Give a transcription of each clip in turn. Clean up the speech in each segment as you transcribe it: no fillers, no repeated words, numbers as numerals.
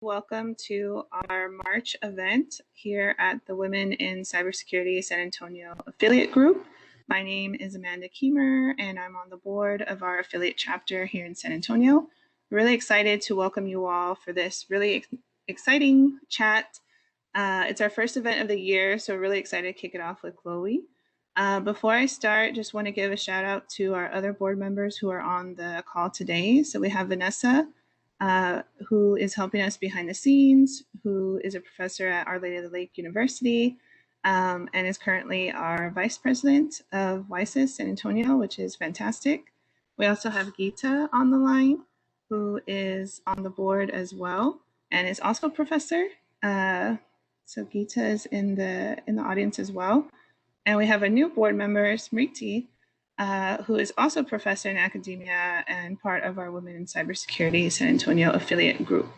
Welcome to our March event here at the Women in Cybersecurity San Antonio affiliate group. My name is Amanda Keemer, and I'm on the board of our affiliate chapter here in San Antonio. Really excited to welcome you all for this really exciting chat. It's our first event of the year, so really excited to kick it off with Chloe. Before I start, just want to give a shout out to our other board members who are on the call today. So we have Vanessa, who is helping us behind the scenes, who is a professor at Our Lady of the Lake University, and is currently our vice president of WISIS San Antonio, which is fantastic. We also have Geeta on the line, who is on the board as well, and is also a professor. So Geeta is in the audience as well. And we have a new board member, Smriti, who is also a professor in academia and part of our Women in Cybersecurity San Antonio affiliate group.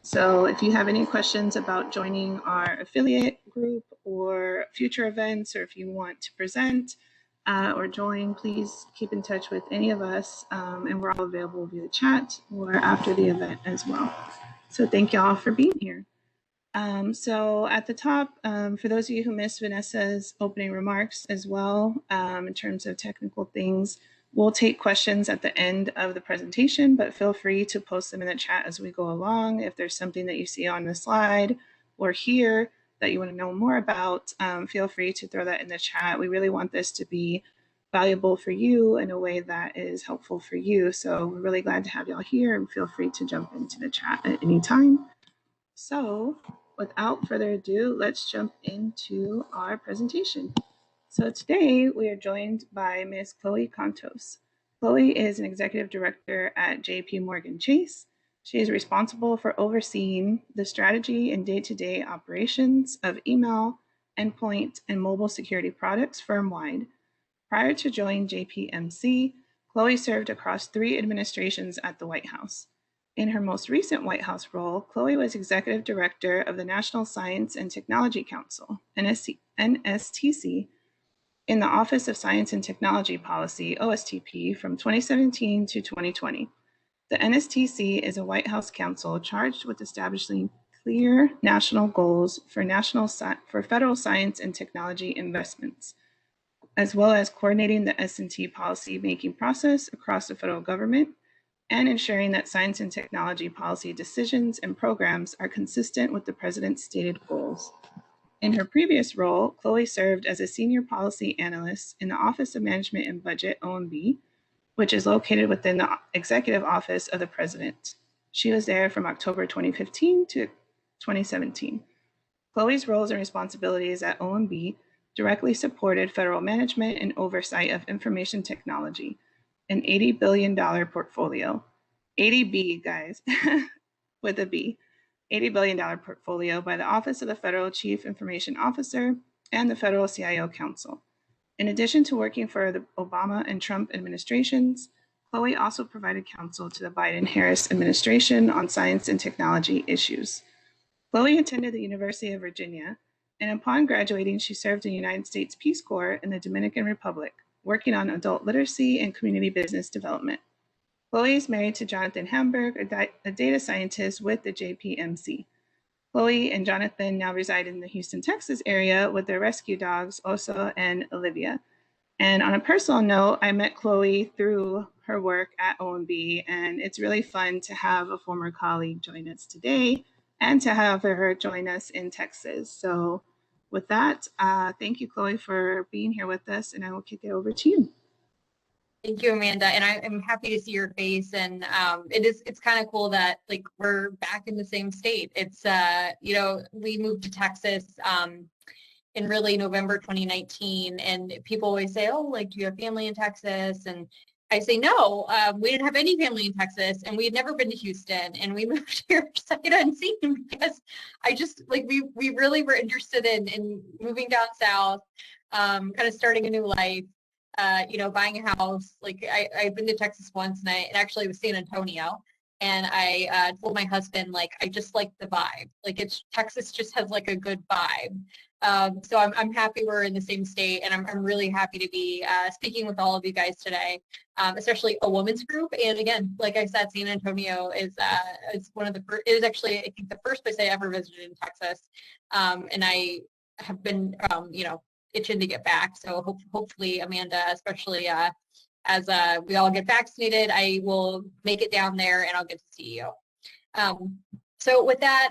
So if you have any questions about joining our affiliate group or future events, or if you want to present or join, please keep in touch with any of us, and we're all available via the chat or after the event as well. So thank you all for being here. So at the top, for those of you who missed Vanessa's opening remarks as well, in terms of technical things, we'll take questions at the end of the presentation, but feel free to post them in the chat as we go along. If there's something that you see on the slide or here that you want to know more about, feel free to throw that in the chat. We really want this to be valuable for you in a way that is helpful for you. So we're really glad to have y'all here, and feel free to jump into the chat at any time. So without further ado, let's jump into our presentation. So today we are joined by Ms. Chloe Contos. Chloe is an executive director at JP Morgan Chase. She is responsible for overseeing the strategy and day-to-day operations of email, endpoint, and mobile security products firm-wide. Prior to joining JPMC, Chloe served across 3 administrations at the White House. In her most recent White House role, Chloe was executive director of the National Science and Technology Council, NSTC, in the Office of Science and Technology Policy, OSTP, from 2017 to 2020. The NSTC is a White House council charged with establishing clear national goals for federal science and technology investments, as well as coordinating the S&T policy-making process across the federal government and ensuring that science and technology policy decisions and programs are consistent with the president's stated goals. In her previous role, Chloe served as a senior policy analyst in the Office of Management and Budget, OMB, which is located within the Executive Office of the President. She was there from October 2015 to 2017. Chloe's roles and responsibilities at OMB directly supported federal management and oversight of information technology, an $80 billion portfolio. 80B, guys, with a B. $80 billion portfolio by the Office of the Federal Chief Information Officer and the Federal CIO Council. In addition to working for the Obama and Trump administrations, Chloe also provided counsel to the Biden-Harris administration on science and technology issues. Chloe attended the University of Virginia, and upon graduating, she served in the United States Peace Corps in the Dominican Republic, working on adult literacy and community business development. Chloe is married to Jonathan Hamburg, a data scientist with the JPMC. Chloe and Jonathan now reside in the Houston, Texas area with their rescue dogs, Osa and Olivia. And on a personal note, I met Chloe through her work at OMB, and it's really fun to have a former colleague join us today and to have her join us in Texas. So with that, thank you, Chloe, for being here with us, and I will kick it over to you. Thank you, Amanda, and I'm happy to see your face. And it's kind of cool that like we're back in the same state. It's we moved to Texas in really November 2019, and people always say, "Oh, like, do you have family in Texas?" And I say, "No, we didn't have any family in Texas, and we had never been to Houston, and we moved here sight unseen because I just like we really were interested in moving down south, kind of starting a new life." Buying a house. Like I've been to Texas once, and I actually was San Antonio. And I told my husband, like, I just like the vibe. Like, Texas just has like a good vibe. So I'm happy we're in the same state, and I'm really happy to be speaking with all of you guys today, especially a women's group. And again, like I said, San Antonio is one of the first, it is actually, I think, the first place I ever visited in Texas. And I have been, itching to get back. So hopefully, Amanda, especially as we all get vaccinated, I will make it down there and I'll get to see you. So with that,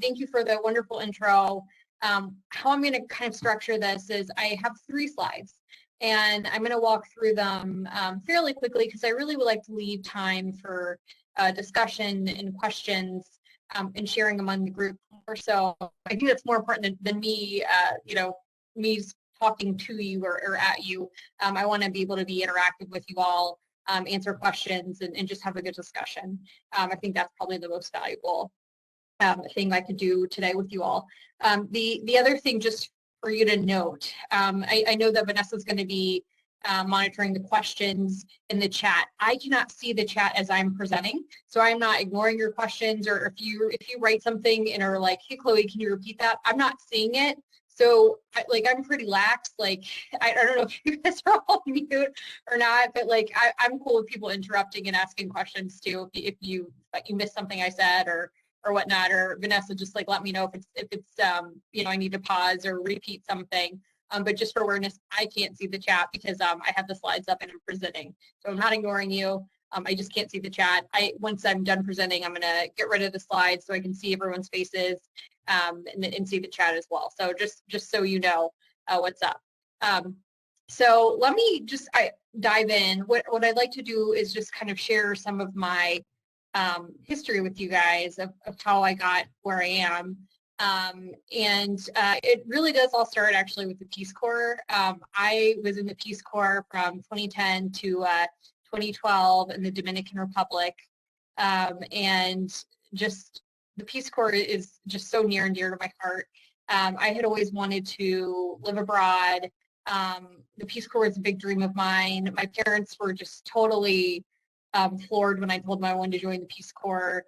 thank you for the wonderful intro. How I'm going to kind of structure this is I have 3 slides, and I'm going to walk through them fairly quickly because I really would like to leave time for discussion and questions and sharing among the group. So I think that's more important than me, me talking to you or at you. I want to be able to be interactive with you all, answer questions, and just have a good discussion. I think that's probably the most valuable thing I could do today with you all. The other thing, just for you to note, I know that Vanessa's going to be monitoring the questions in the chat. I cannot see the chat as I'm presenting, so I'm not ignoring your questions, or if you write something and are like, hey Chloe, can you repeat that? I'm not seeing it. So I'm pretty lax. Like, I don't know if you guys are all mute or not, but like I'm cool with people interrupting and asking questions too. If you missed something I said or whatnot, or Vanessa, just like let me know if it's I need to pause or repeat something. But just for awareness, I can't see the chat because I have the slides up and I'm presenting. So I'm not ignoring you. I just can't see the chat. Once I'm done presenting, I'm gonna get rid of the slides so I can see everyone's faces and see the chat as well. So just so you know what's up. So let me just dive in. What I'd like to do is just kind of share some of my history with you guys of how I got where I am. It really does all start actually with the Peace Corps. I was in the Peace Corps from 2010 to 2012 in the Dominican Republic. And just the Peace Corps is just so near and dear to my heart. I had always wanted to live abroad. The Peace Corps was a big dream of mine. My parents were just totally floored when I told them I wanted to join the Peace Corps.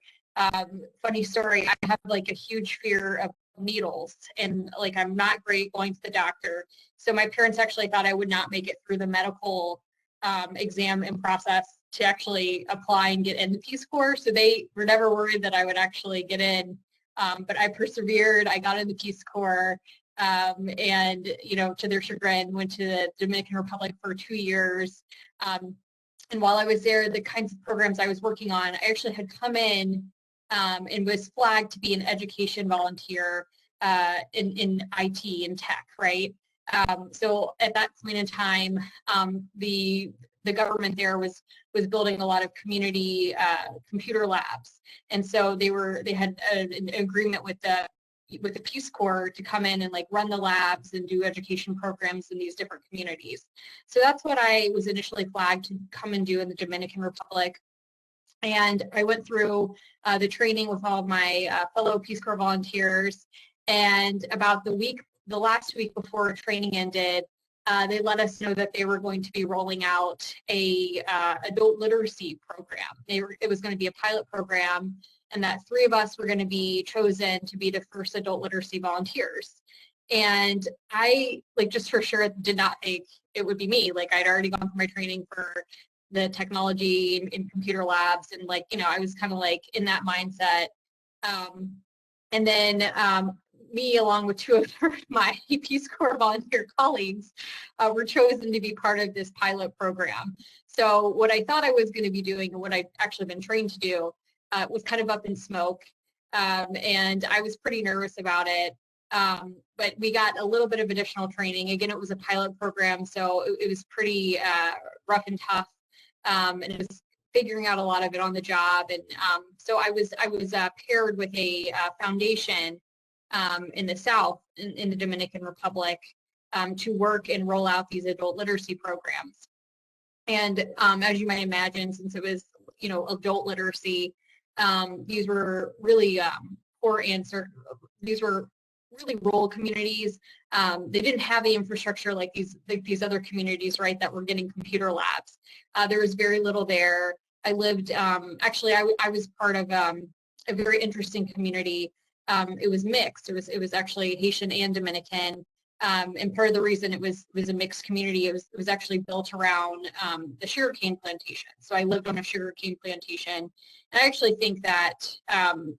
Funny story, I have like a huge fear of needles, and like I'm not great going to the doctor. So my parents actually thought I would not make it through the medical exam and process to actually apply and get in the Peace Corps. So they were never worried that I would actually get in. But I persevered. I got in the Peace Corps. And to their chagrin, went to the Dominican Republic for 2 years. And while I was there, the kinds of programs I was working on, I actually had come in and was flagged to be an education volunteer in IT and tech, right? So at that point in time, the government there was building a lot of community computer labs, and so they had an agreement with the Peace Corps to come in and like run the labs and do education programs in these different communities. So that's what I was initially flagged to come and do in the Dominican Republic. And I went through the training with all of my fellow Peace Corps volunteers. And about the last week before training ended, they let us know that they were going to be rolling out a adult literacy program. It was going to be a pilot program, and that 3 of us were going to be chosen to be the first adult literacy volunteers. And I, like, just for sure did not think it would be me. Like, I'd already gone through my training for the technology in computer labs, and like, I was kind of like in that mindset. And then me, along with 2 of my Peace Corps volunteer colleagues, were chosen to be part of this pilot program. So what I thought I was going to be doing, and what I've actually been trained to do, was kind of up in smoke. And I was pretty nervous about it. But we got a little bit of additional training. Again, it was a pilot program, so it was pretty rough and tough. And it was figuring out a lot of it on the job. And so I was paired with a foundation in the South, in the Dominican Republic, to work and roll out these adult literacy programs. And as you might imagine, since it was, adult literacy, these were really poor answer. These were really rural communities. They didn't have the infrastructure like these other communities, right, that were getting computer labs. There was very little there. I lived, actually, I was part of a very interesting community. It was mixed. It was actually Haitian and Dominican. And part of the reason it was a mixed community, it was actually built around the sugarcane plantation. So I lived on a sugarcane plantation. And I actually think that,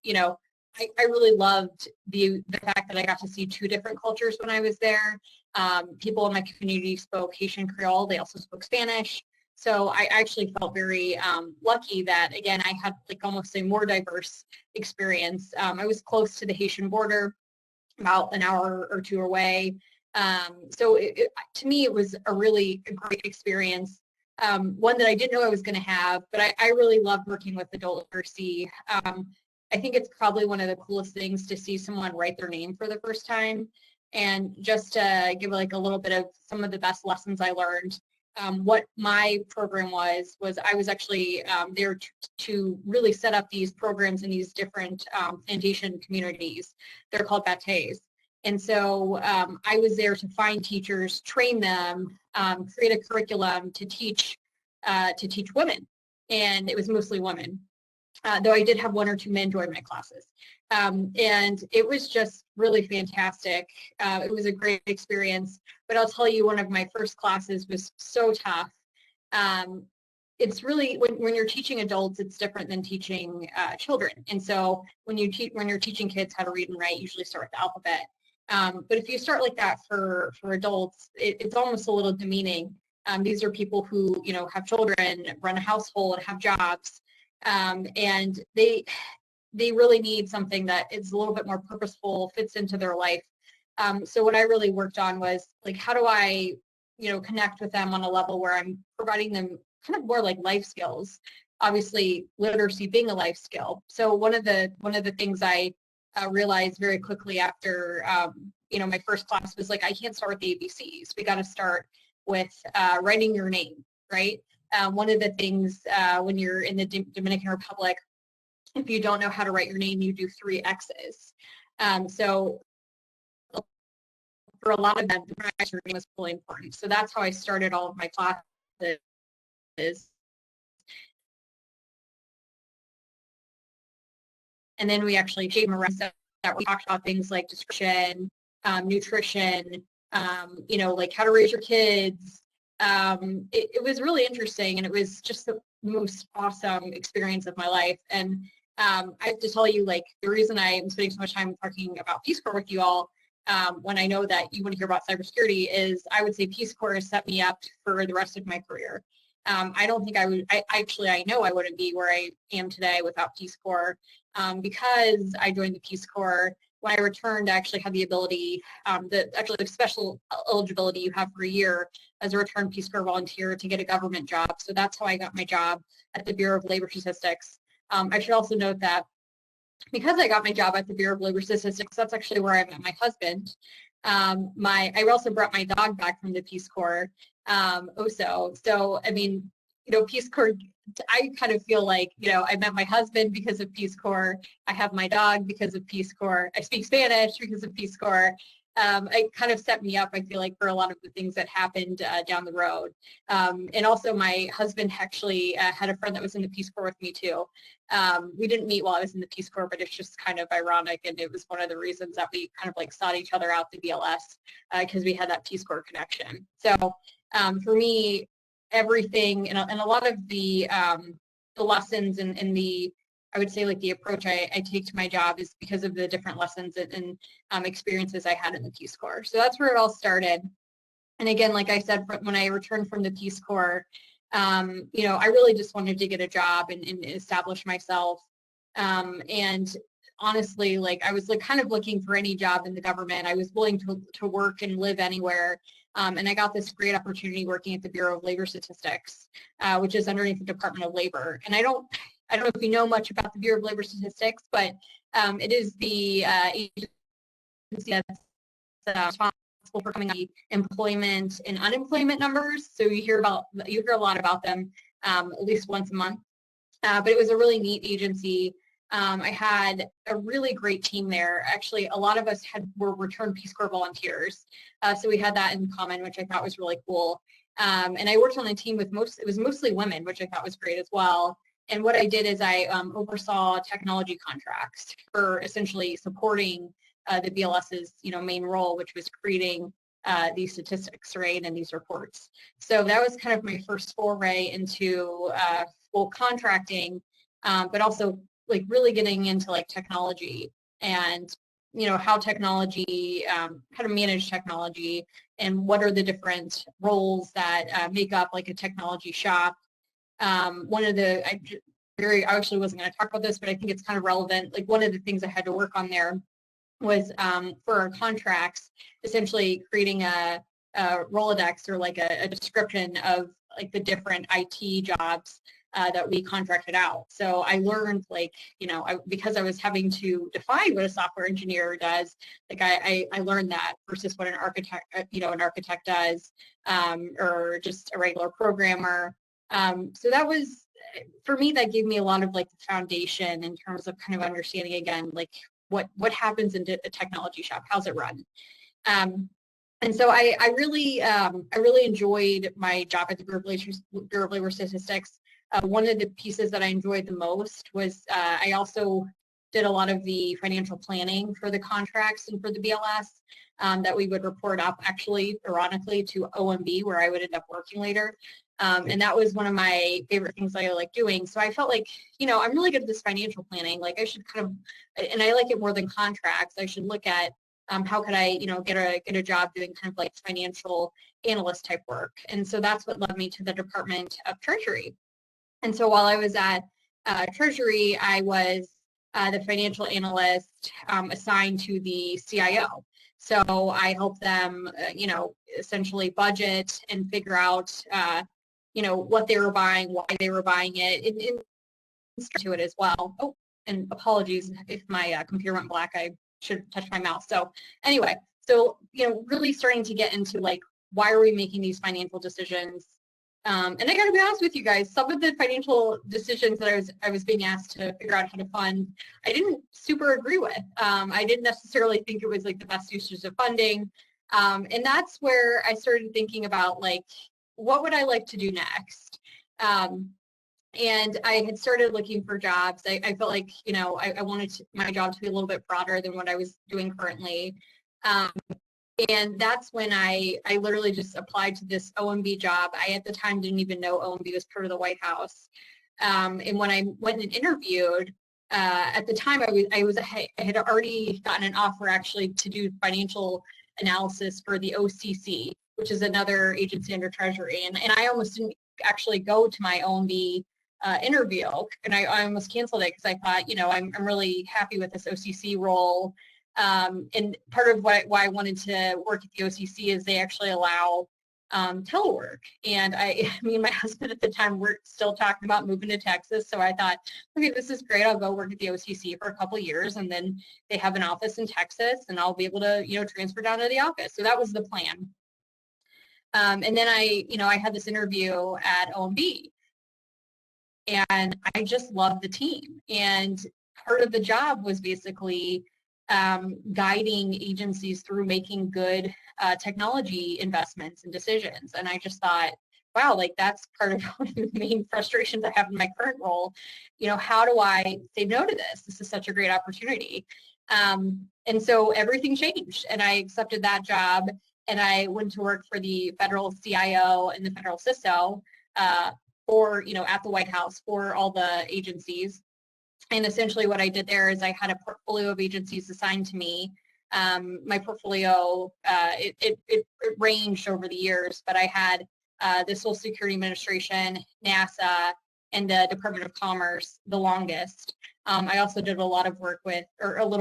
you know, I really loved the fact that I got to see two different cultures when I was there. People in my community spoke Haitian Creole. They also spoke Spanish. So I actually felt very lucky that, again, I had like almost a more diverse experience. I was close to the Haitian border, about an hour or two away. So to me, it was a really great experience. One that I didn't know I was going to have, but I really loved working with adult literacy. I think it's probably one of the coolest things to see someone write their name for the first time. And just to give like a little bit of some of the best lessons I learned, what my program was I was actually there to really set up these programs in these different plantation communities. They're called batés. And so I was there to find teachers, train them, create a curriculum to teach women. And it was mostly women, though I did have one or two men join my classes. And it was just really fantastic. It was a great experience, but I'll tell you, one of my first classes was so tough. It's really, when you're teaching adults, it's different than teaching children. And so when you're teaching kids how to read and write, you usually start with the alphabet. But if you start like that for adults, it's almost a little demeaning. These are people who, you know, have children, run a household, have jobs, and they really need something that is a little bit more purposeful, fits into their life. So what I really worked on was like, how do I, you know, connect with them on a level where I'm providing them kind of more like life skills. Obviously, literacy being a life skill. So one of the things I realized very quickly after, you know, my first class was like, I can't start with the ABCs. We got to start with writing your name, right? One of the things when you're in the Dominican Republic, if you don't know how to write your name, you do 3 X's. So for a lot of them, your name was really important. So that's how I started all of my classes. And then we actually shaped around that we talked about things like description, nutrition, you know, like how to raise your kids. It was really interesting, and it was just the most awesome experience of my life. And I have to tell you, like, the reason I am spending so much time talking about Peace Corps with you all, when I know that you want to hear about cybersecurity, is I would say Peace Corps has set me up for the rest of my career. I don't think I would, I know I wouldn't be where I am today without Peace Corps, because I joined the Peace Corps. When I returned, I actually had the ability, the special eligibility you have for a year as a returned Peace Corps volunteer to get a government job. So that's how I got my job at the Bureau of Labor Statistics. I should also note that because I got my job at the Bureau of Labor Statistics, that's actually where I met my husband. I also brought my dog back from the Peace Corps, also. So, I mean, you know, Peace Corps, I kind of feel like, you know, I met my husband because of Peace Corps. I have my dog because of Peace Corps. I speak Spanish because of Peace Corps. It kind of set me up, I feel like, for a lot of the things that happened down the road. And also my husband actually had a friend that was in the Peace Corps with me too. We didn't meet while I was in the Peace Corps, but it's just kind of ironic. And it was one of the reasons that we kind of like sought each other out through BLS, because we had that Peace Corps connection. So for me, everything and a lot of the lessons and the, I would say, like the approach I take to my job is because of the different lessons and experiences I had in the Peace Corps. So that's where it all started. And again, like I said, when I returned from the Peace Corps, you know, I really just wanted to get a job and establish myself. And honestly, like I was like kind of looking for any job in the government. I was willing to work and live anywhere. And I got this great opportunity working at the Bureau of Labor Statistics, which is underneath the Department of Labor. And I don't know if you know much about the Bureau of Labor Statistics, but it is the agency that's responsible for coming up with employment and unemployment numbers. So you hear a lot about them at least once a month. But it was a really neat agency. I had a really great team there. Actually, a lot of us were returned Peace Corps volunteers. So we had that in common, which I thought was really cool. And I worked on a team with it was mostly women, which I thought was great as well. And what I did is I oversaw technology contracts for essentially supporting the BLS's main role, which was creating these statistics, right, and these reports. So that was kind of my first foray into full contracting, but also like really getting into like technology and how technology, how to manage technology, and what are the different roles that make up like a technology shop. One of the I actually wasn't going to talk about this, but I think it's kind of relevant. Like one of the things I had to work on there was for our contracts, essentially creating a Rolodex or like a description of like the different IT jobs that we contracted out. So I learned like, because I was having to define what a software engineer does, like I learned that versus what an architect does, or just a regular programmer. So that was, for me, that gave me a lot of like the foundation in terms of kind of understanding again, like what happens in a technology shop, how's it run. And so I really enjoyed my job at the Bureau of Labor Statistics. One of the pieces that I enjoyed the most was I also did a lot of the financial planning for the contracts and for the BLS that we would report up, actually, ironically, to OMB, where I would end up working later. And that was one of my favorite things that I like doing. So I felt like, I'm really good at this financial planning. Like I should kind of, and I like it more than contracts. I should look at how could I, get a job doing kind of like financial analyst type work. And so that's what led me to the Department of Treasury. And so while I was at Treasury, I was the financial analyst assigned to the CIO. So I helped them, essentially budget and figure out, what they were buying, why they were buying it, and to it as well. Oh, and apologies if my computer went black. I should touch my mouse. So anyway, so really starting to get into like, why are we making these financial decisions? And I got to be honest with you guys, some of the financial decisions that I was being asked to figure out how to fund, I didn't super agree with. I didn't necessarily think it was like the best uses of funding. And that's where I started thinking about like, what would I like to do next? And I had started looking for jobs. I felt like, I wanted my job to be a little bit broader than what I was doing currently. And that's when I literally just applied to this OMB job. I, at the time, didn't even know OMB was part of the White House. And when I went and interviewed, at the time, I had already gotten an offer actually to do financial analysis for the OCC, which is another agency under Treasury. And I almost didn't actually go to my OMB interview, and I almost canceled it because I thought, I'm really happy with this OCC role. And part of why I wanted to work at the OCC is they actually allow telework. And me and my husband at the time were still talking about moving to Texas. So I thought, okay, this is great. I'll go work at the OCC for a couple of years, and then they have an office in Texas, and I'll be able to, transfer down to the office. So that was the plan. And then I had this interview at OMB, and I just loved the team. And part of the job was basically guiding agencies through making good technology investments and decisions. And I just thought, wow, like that's part of one of the main frustrations I have in my current role. How do I say no to this? This is such a great opportunity. And so everything changed, and I accepted that job, and I went to work for the federal CIO and the federal CISO for, at the White House for all the agencies. And essentially what I did there is I had a portfolio of agencies assigned to me. My portfolio, it ranged over the years, but I had the Social Security Administration, NASA, and the Department of Commerce the longest. I also did a little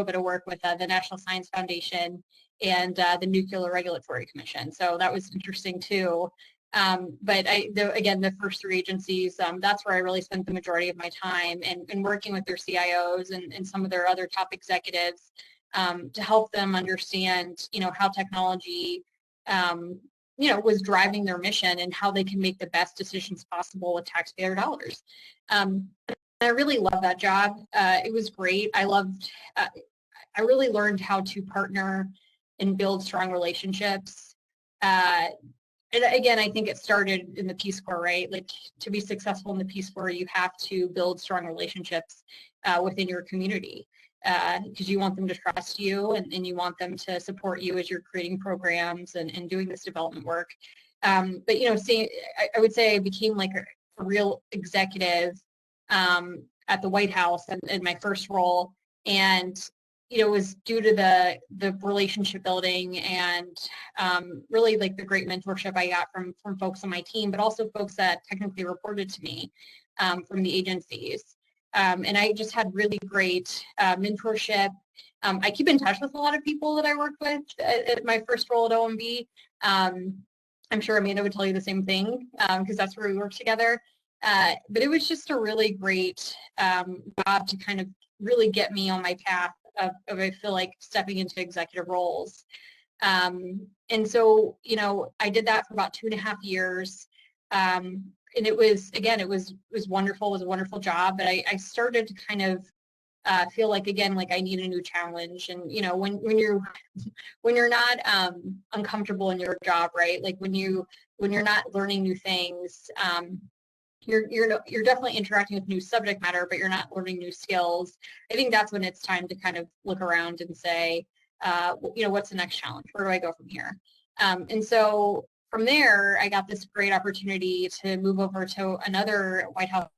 bit of work with the National Science Foundation and the Nuclear Regulatory Commission. So that was interesting too. But again, the first three agencies, that's where I really spent the majority of my time, and working with their CIOs and some of their other top executives to help them understand, how technology, was driving their mission and how they can make the best decisions possible with taxpayer dollars. I really loved that job. It was great. I really learned how to partner and build strong relationships. and again, I think it started in the Peace Corps, right? Like to be successful in the Peace Corps, you have to build strong relationships within your community because you want them to trust you and you want them to support you as you're creating programs and doing this development work. But, you know, I would say I became like a real executive at the White House in my first role. And you know, was due to the relationship building and really like the great mentorship I got from folks on my team, but also folks that technically reported to me from the agencies. And I just had really great mentorship. I keep in touch with a lot of people that I worked with at my first role at OMB. I'm sure Amanda would tell you the same thing because that's where we worked together. But it was just a really great job to kind of really get me on my path of I feel like stepping into executive roles. And so, you know, I did that for about 2.5 years. And it was, again, it was wonderful. It was a wonderful job, but I started to kind of feel like, again, like I need a new challenge. And, you know, when you're not uncomfortable in your job, right? Like when you're not learning new things, you're definitely interacting with new subject matter, but you're not learning new skills. I think that's when it's time to kind of look around and say, you know, what's the next challenge? Where do I go from here? And so from there, I got this great opportunity to move over to another White House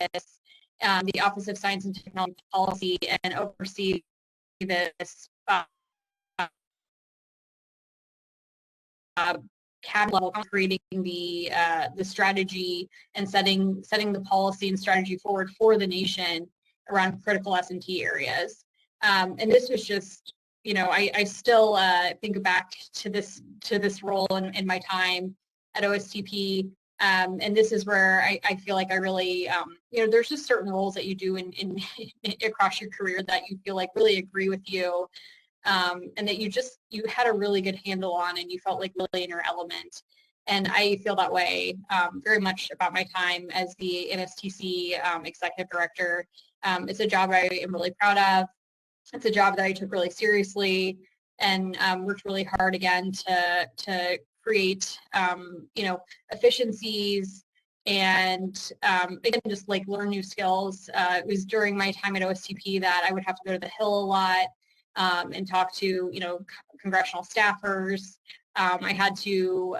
office, the Office of Science and Technology Policy, and oversee this cabinet level, creating the strategy and setting the policy and strategy forward for the nation around critical S&T areas. And this was just, you know, I still think back to this role in my time at OSTP. And this is where I feel like I really, you know, there's just certain roles that you do in across your career that you feel like really agree with you. And that you had a really good handle on and you felt like really in your element. And I feel that way very much about my time as the NSTC executive director. It's a job I am really proud of. It's a job that I took really seriously and worked really hard again to create, you know, efficiencies and again, just like learn new skills. It was during my time at OSTP that I would have to go to the Hill a lot. And talk to, you know, congressional staffers. I had to,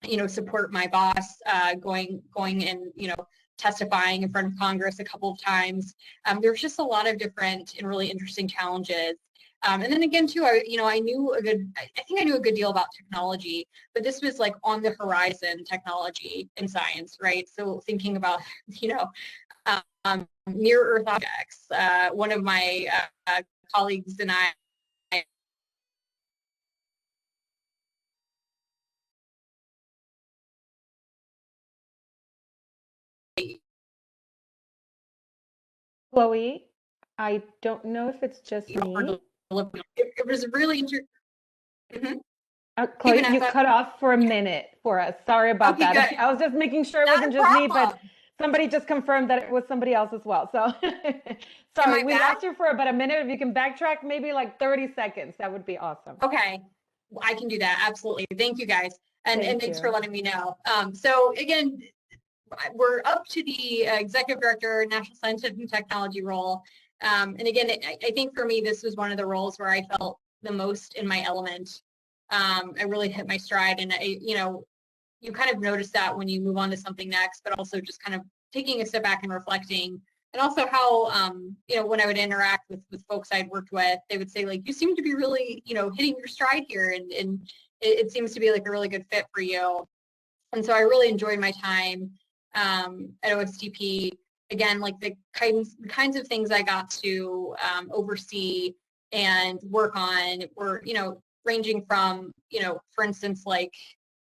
you know, support my boss going and, you know, testifying in front of Congress a couple of times. There's just a lot of different and really interesting challenges. And then again, too, I think I knew a good deal about technology, but this was like on the horizon technology and science, right? So thinking about, you know, near Earth objects. One of my colleagues and I Chloe, I don't know if it's just me. it was really interesting. Mm-hmm. Chloe, you cut off for a minute for us. Sorry about that. Good. I was just making sure it wasn't just me, but somebody just confirmed that it was somebody else as well. So sorry, we lost you for about a minute. If you can backtrack maybe like 30 seconds, that would be awesome. Okay, I can do that. Absolutely. Thank you guys. And thanks for letting me know. So again, we're up to the executive director, national scientific and technology role. And again, I think for me, this was one of the roles where I felt the most in my element. I really hit my stride, and you know, you kind of notice that when you move on to something next, but also just kind of taking a step back and reflecting. And also how, you know, when I would interact with folks I'd worked with, they would say like, you seem to be really, you know, hitting your stride here, and it seems to be like a really good fit for you. And so I really enjoyed my time at OSTP. Again, like the kinds of things I got to oversee and work on were, you know, ranging from, you know, for instance, like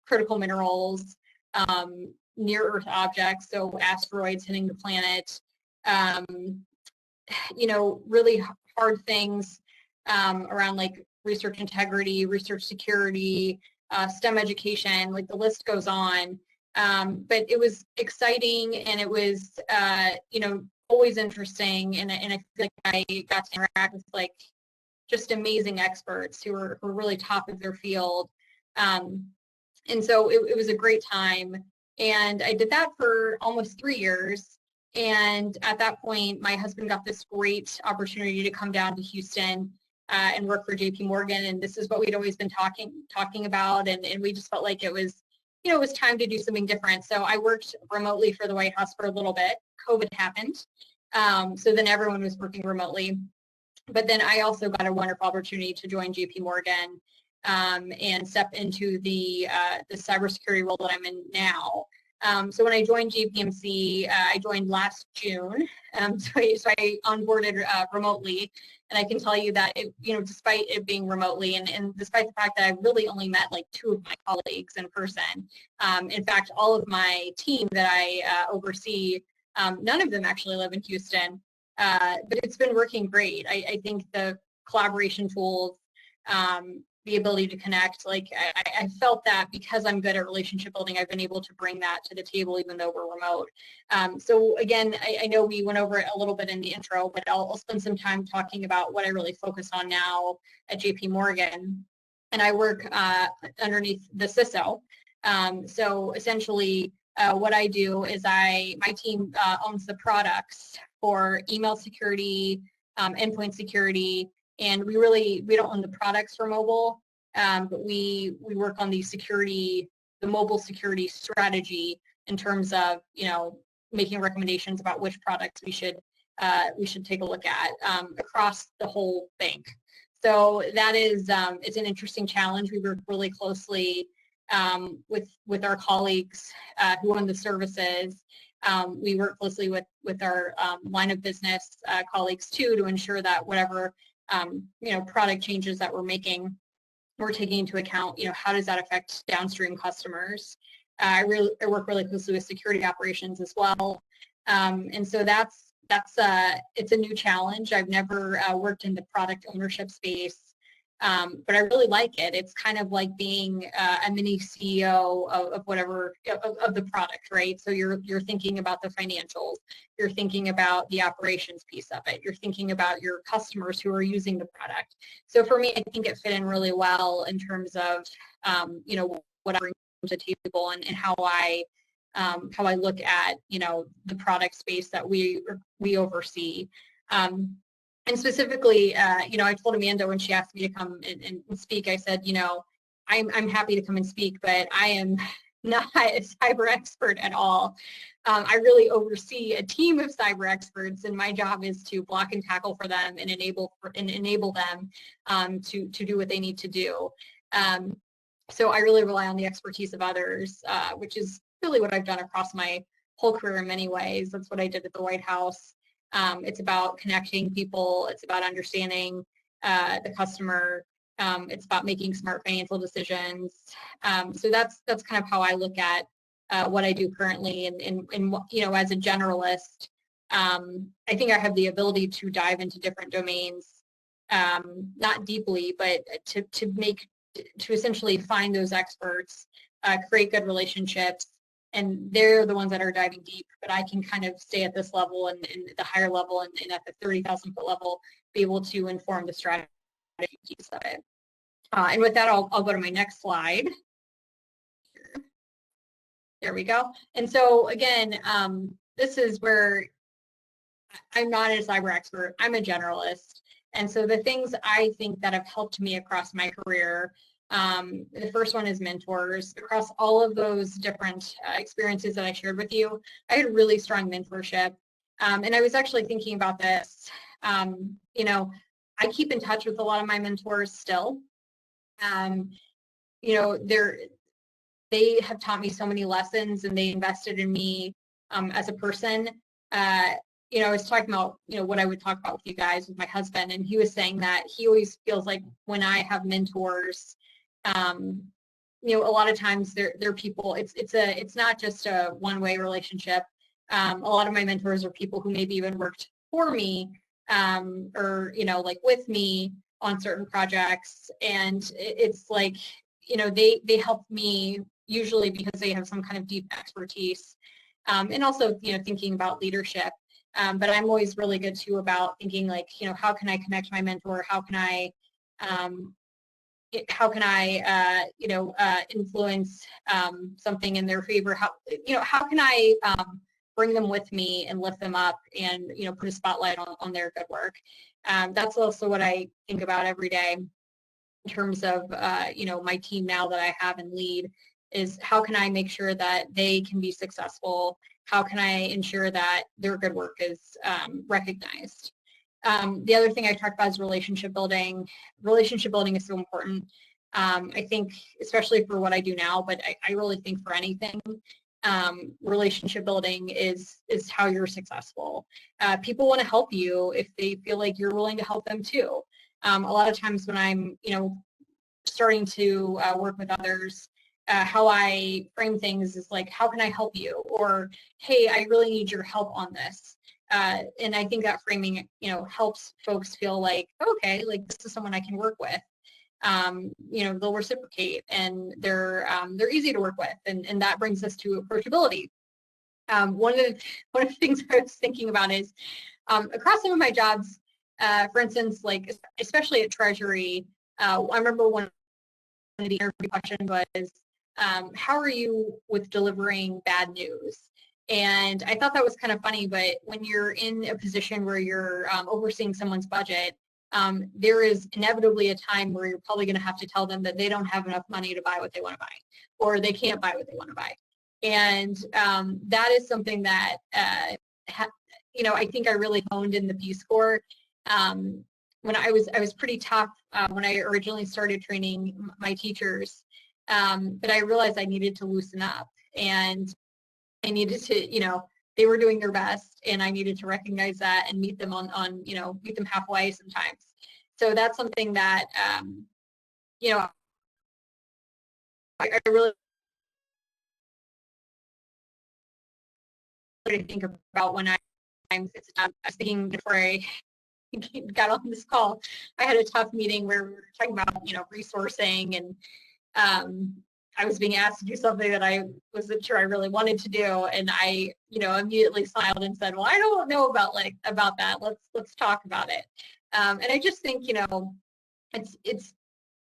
critical minerals, near Earth objects, so asteroids hitting the planet, you know, really hard things around like research integrity, research security, STEM education, like the list goes on. But it was exciting and it was, you know, always interesting. And I feel like I got to interact with like just amazing experts who are really top of their field. And so it was a great time. And I did that for almost 3 years. And at that point, my husband got this great opportunity to come down to Houston and work for JP Morgan. And this is what we'd always been talking about. And we just felt like it was, it was time to do something different. So I worked remotely for the White House for a little bit. COVID happened. So then everyone was working remotely. But then I also got a wonderful opportunity to join JP Morgan and step into the cybersecurity role that I'm in now. So when I joined JPMC, I joined last June. So I onboarded remotely, and I can tell you that despite it being remotely, and despite the fact that I really only met like 2 of my colleagues in person, in fact, all of my team that I oversee, none of them actually live in Houston. But it's been working great. I think the collaboration tools, the ability to connect, like I felt that because I'm good at relationship building, I've been able to bring that to the table even though we're remote. So again, I know we went over it a little bit in the intro, but I'll spend some time talking about what I really focus on now at JP Morgan. And I work underneath the CISO. So essentially, what I do is my team owns the products for email security, endpoint security, and we don't own the products for mobile, but we work on the mobile security strategy in terms of making recommendations about which products we should take a look at across the whole bank. So that is it's an interesting challenge. We work really closely with our colleagues who own the services. We work closely with our line of business colleagues too to ensure that whatever product changes that we're making, we're taking into account how does that affect downstream customers. I work really closely with security operations as well, and so it's a new challenge. I've never worked in the product ownership space. But I really like it. It's kind of like being a mini CEO of whatever of the product, right? So you're thinking about the financials, you're thinking about the operations piece of it, you're thinking about your customers who are using the product. So for me, I think it fit in really well in terms of what I bring to the table and how I look at the product space that we oversee. And specifically, I told Amanda when she asked me to come and speak, I said, I'm happy to come and speak, but I am not a cyber expert at all. I really oversee a team of cyber experts, and my job is to block and tackle for them and enable them to do what they need to do. So I really rely on the expertise of others, which is really what I've done across my whole career in many ways. That's what I did at the White House. It's about connecting people. It's about understanding the customer. It's about making smart financial decisions. So that's kind of how I look at what I do currently. And as a generalist, I think I have the ability to dive into different domains, not deeply, but to essentially find those experts, create good relationships. And they're the ones that are diving deep, but I can kind of stay at this level and the higher level and at the 30,000 foot level, be able to inform the strategy piece of it. And with that, I'll go to my next slide. There we go. And so again, this is where I'm not a cyber expert. I'm a generalist. And so the things I think that have helped me across my career, the first one is mentors. Across all of those different experiences that I shared with you, I had really strong mentorship. And I was actually thinking about this. I keep in touch with a lot of my mentors still. They have taught me so many lessons, and they invested in me as a person. I was talking about, what I would talk about with you guys with my husband, and he was saying that he always feels like when I have mentors, a lot of times they're people, it's not just a one-way relationship. A lot of my mentors are people who maybe even worked for me, or, like with me on certain projects. And it's like, they help me usually because they have some kind of deep expertise. And also, thinking about leadership. But I'm always really good too about thinking like, how can I connect my mentor? How can I, how can I, influence something in their favor? How can I bring them with me and lift them up and, put a spotlight on their good work? That's also what I think about every day in terms of, my team now that I have and lead, is how can I make sure that they can be successful? How can I ensure that their good work is recognized? The other thing I talked about is relationship building. Relationship building is so important. I think, especially for what I do now, but I really think for anything, relationship building is how you're successful. People want to help you if they feel like you're willing to help them too. A lot of times when I'm, starting to work with others, how I frame things is like, how can I help you? Or, hey, I really need your help on this. And I think that framing, helps folks feel like, okay, like this is someone I can work with. They'll reciprocate and they're easy to work with. And that brings us to approachability. One of the things I was thinking about is across some of my jobs, for instance, like especially at Treasury, I remember one of the interview questions was, how are you with delivering bad news? And I thought that was kind of funny, but when you're in a position where you're overseeing someone's budget, there is inevitably a time where you're probably going to have to tell them that they don't have enough money to buy what they want to buy, or they can't buy what they want to buy. And that is something that, I think I really honed in the Peace Corps. When I was pretty tough when I originally started training my teachers, but I realized I needed to loosen up, and I needed to, they were doing their best, and I needed to recognize that and meet them meet them halfway sometimes. So that's something that, I really think about when I was thinking before I got on this call. I had a tough meeting where we were talking about, resourcing, and I was being asked to do something that I wasn't sure I really wanted to do, and I, immediately smiled and said, "Well, I don't know about that. Let's talk about it." And I just think, it's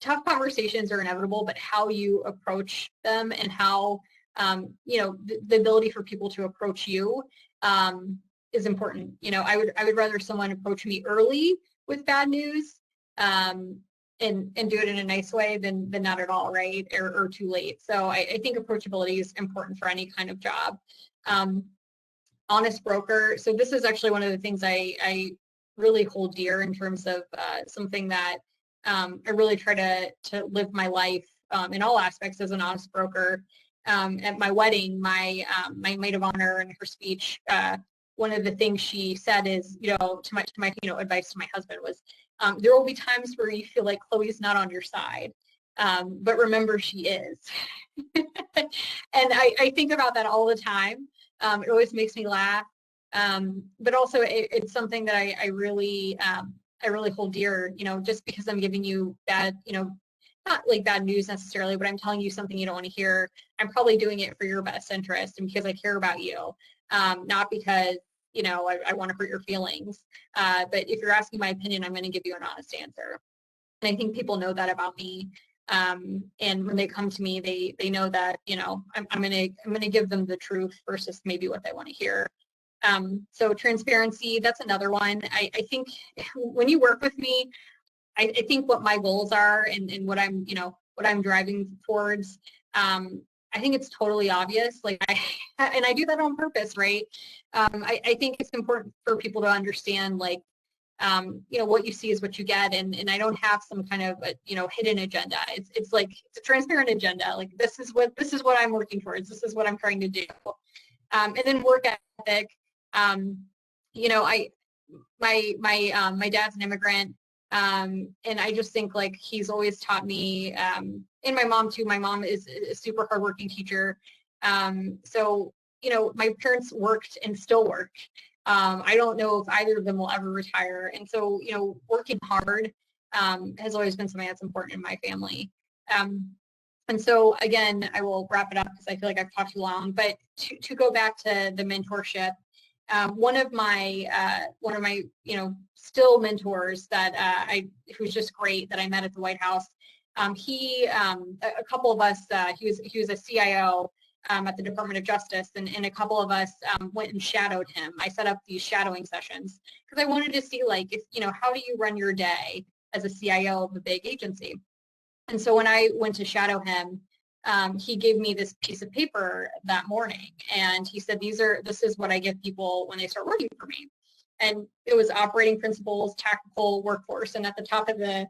tough conversations are inevitable, but how you approach them and how, the ability for people to approach you is important. I would rather someone approach me early with bad news, and do it in a nice way than not at all, right? Or too late. So I think approachability is important for any kind of job. Honest broker. So this is actually one of the things I really hold dear in terms of something that I really try to live my life in all aspects as an honest broker. At my wedding, my maid of honor in her speech, one of the things she said is, to my advice to my husband was, there will be times where you feel like Chloe's not on your side, but remember she is. And I think about that all the time. It always makes me laugh, but also it's something that I really hold dear. Just because I'm giving you bad, not like bad news necessarily, but I'm telling you something you don't want to hear. I'm probably doing it for your best interest and because I care about you, not because I want to hurt your feelings. But if you're asking my opinion, I'm going to give you an honest answer. And I think people know that about me. And when they come to me, they know that, I'm going to give them the truth versus maybe what they want to hear. So transparency, that's another one. I think when you work with me, I think what my goals are and what I'm driving towards, I think it's totally obvious. Like I do that on purpose, right? I think it's important for people to understand, like, what you see is what you get, and I don't have some kind of hidden agenda. It's like it's a transparent agenda. Like this is what I'm working towards. This is what I'm trying to do. And then work ethic. My dad's an immigrant. And I just think like he's always taught me, and my mom too. My mom is a super hardworking teacher. So, my parents worked and still work. I don't know if either of them will ever retire. And so, working hard has always been something that's important in my family. And so again, I will wrap it up because I feel like I've talked too long, but to go back to the mentorship, one of my still mentors that who's just great that I met at the White House, A couple of us, he was a CIO at the Department of Justice, and a couple of us went and shadowed him. I set up these shadowing sessions because I wanted to see, like, if, you know, how do you run your day as a CIO of a big agency? And so when I went to shadow him, he gave me this piece of paper that morning, and he said, this is what I give people when they start working for me. And it was operating principles, tactical workforce, and at the top of the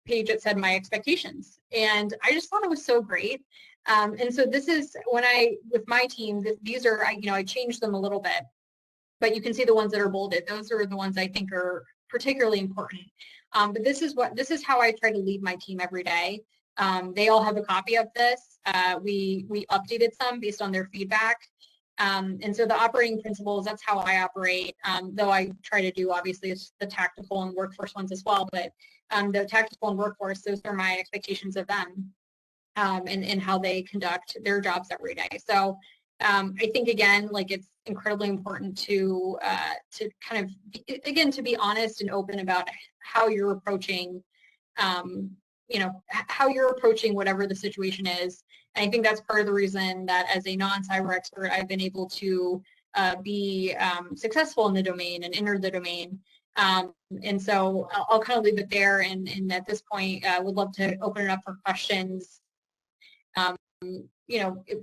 page it said my expectations. And I just thought it was so great. And so this is when with my team, these are, I changed them a little bit, but you can see the ones that are bolded. Those are the ones I think are particularly important. But this is how I try to lead my team every day. They all have a copy of this. We updated some based on their feedback. And so the operating principles, that's how I operate, though I try to do, obviously, it's the tactical and workforce ones as well. But the tactical and workforce, those are my expectations of them, and how they conduct their jobs every day. So I think, again, like, it's incredibly important to kind of, again, to be honest and open about how you're approaching, how you're approaching whatever the situation is. And I think that's part of the reason that as a non-cyber expert, I've been able to be successful in the domain and enter the domain. And so I'll kind of leave it there. And at this point, would love to open it up for questions,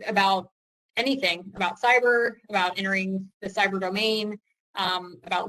about anything, about cyber, about entering the cyber domain, about